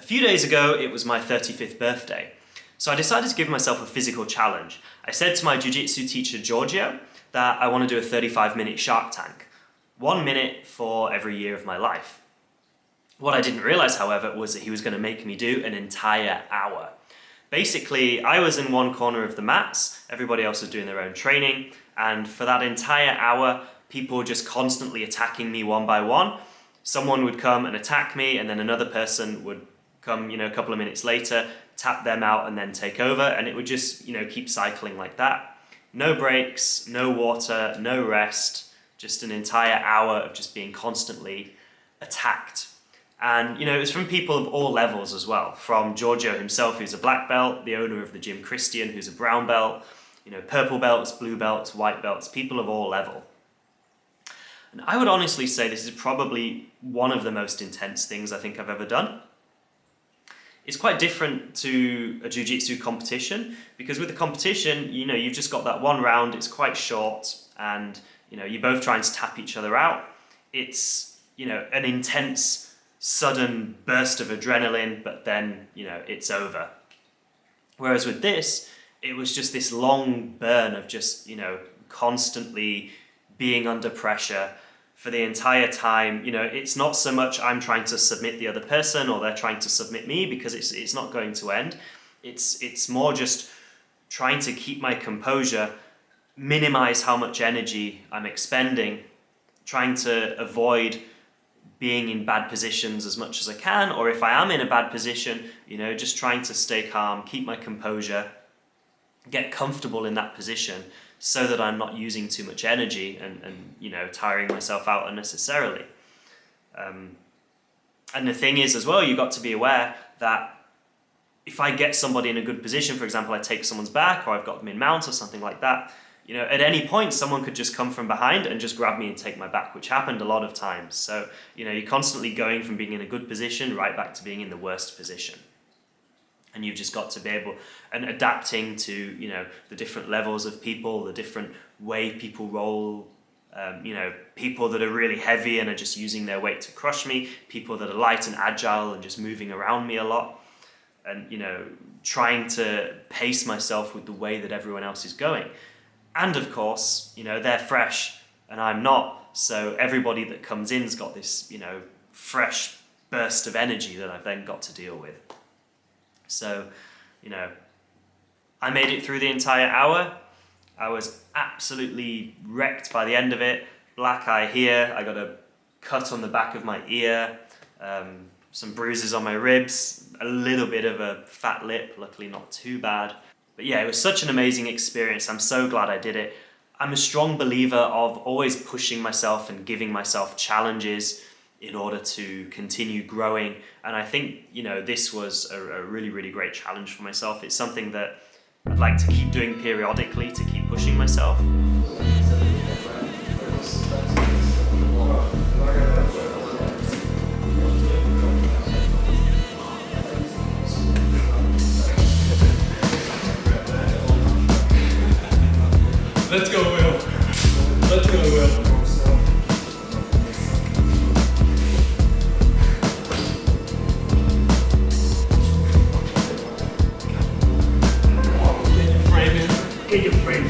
few days ago, it was my 35th birthday. So I decided to give myself a physical challenge. I said to my Jiu-Jitsu teacher, Giorgio, that I want to do a 35-minute Shark Tank. 1 minute for every year of my life. What I didn't realize, however, was that he was going to make me do an entire hour. Basically, I was in one corner of the mats, everybody else was doing their own training, and for that entire hour, people were just constantly attacking me one by one. Someone would come and attack me, and then another person would come, a couple of minutes later, tap them out and then take over, and it would just, keep cycling like that. No breaks, no water, no rest, just an entire hour of just being constantly attacked. And, it was from people of all levels as well, from Giorgio himself, who's a black belt, the owner of the gym Christian, who's a brown belt, purple belts, blue belts, white belts, people of all level. And I would honestly say this is probably one of the most intense things I think I've ever done. It's quite different to a jiu-jitsu competition, because with a competition, you've just got that one round, it's quite short, and, you're both trying to tap each other out. It's, an intense, sudden burst of adrenaline, but then, it's over. Whereas with this, it was just this long burn of just, constantly being under pressure for the entire time. It's not so much I'm trying to submit the other person or they're trying to submit me, because it's not going to end. It's more just trying to keep my composure, minimize how much energy I'm expending, trying to avoid being in bad positions as much as I can, or if I am in a bad position, just trying to stay calm, keep my composure, get comfortable in that position so that I'm not using too much energy and tiring myself out unnecessarily. And the thing is as well, you've got to be aware that if I get somebody in a good position, for example, I take someone's back or I've got them in mount or something like that, at any point someone could just come from behind and just grab me and take my back, which happened a lot of times. So, you're constantly going from being in a good position right back to being in the worst position. And you've just got to be able and adapting to, the different levels of people, the different way people roll, people that are really heavy and are just using their weight to crush me, people that are light and agile and just moving around me a lot. And, trying to pace myself with the way that everyone else is going. And of course, they're fresh and I'm not. So everybody that comes in's got this, fresh burst of energy that I've then got to deal with. So, I made it through the entire hour. I was absolutely wrecked by the end of it. Black eye here, I got a cut on the back of my ear, some bruises on my ribs, a little bit of a fat lip, luckily not too bad. But yeah, it was such an amazing experience. I'm so glad I did it. I'm a strong believer of always pushing myself and giving myself challenges in order to continue growing. And I think, this was a really, really great challenge for myself. It's something that I'd like to keep doing periodically to keep pushing myself. Let's go, Will. Let's go, Will. Get your frame.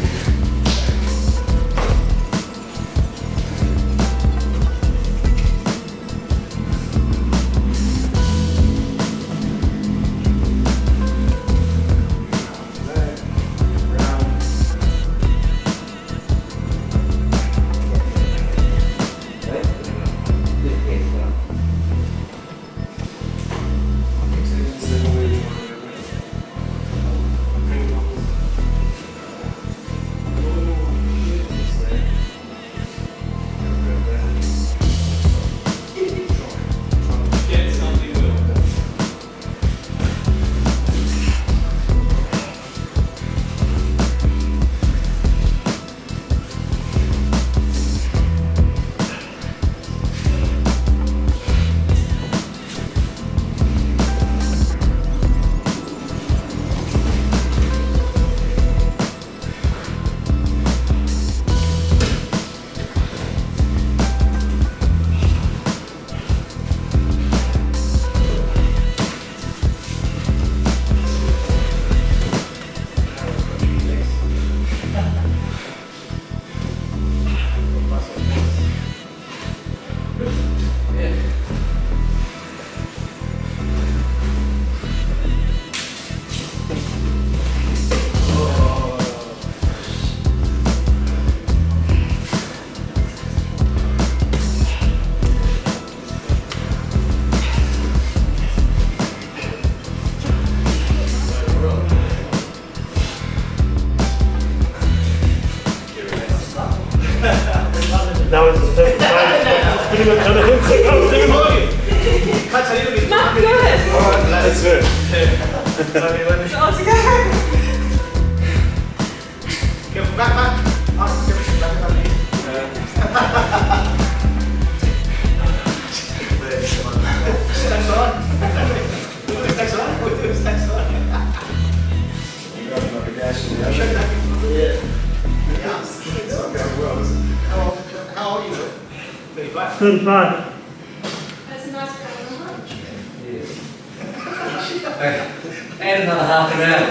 Matt, go ahead. Alright, let's do it. All together. Careful, back. How old are you? 35. 35. That's a nice one. And another half an hour.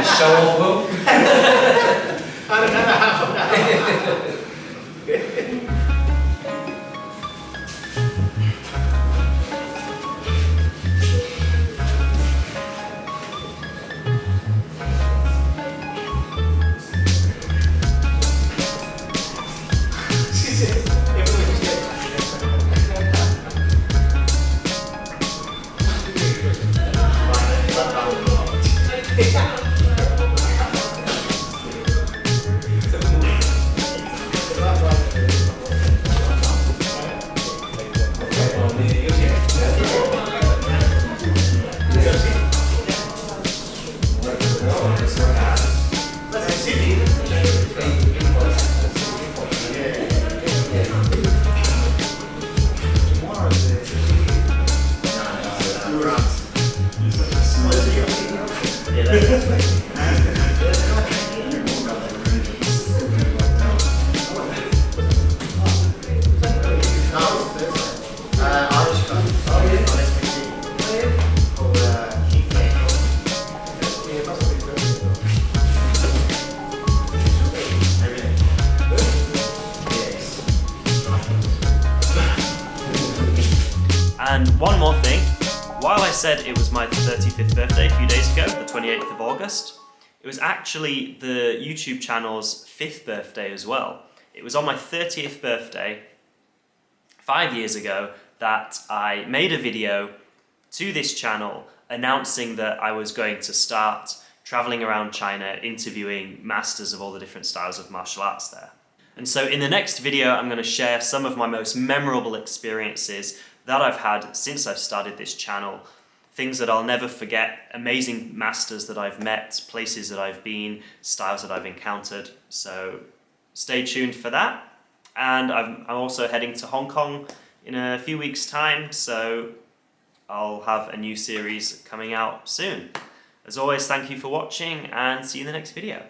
Show off, Will. And another half an hour. And one more thing, while I said it was my 35th birthday a few days ago, the 28th of August, it was actually the YouTube channel's 5th birthday as well. It was on my 30th birthday, 5 years ago, that I made a video to this channel announcing that I was going to start traveling around China interviewing masters of all the different styles of martial arts there. And so in the next video, I'm going to share some of my most memorable experiences that I've had since I've started this channel. Things that I'll never forget, amazing masters that I've met, places that I've been, styles that I've encountered. So stay tuned for that. And I'm also heading to Hong Kong in a few weeks' time, so I'll have a new series coming out soon. As always, thank you for watching and see you in the next video.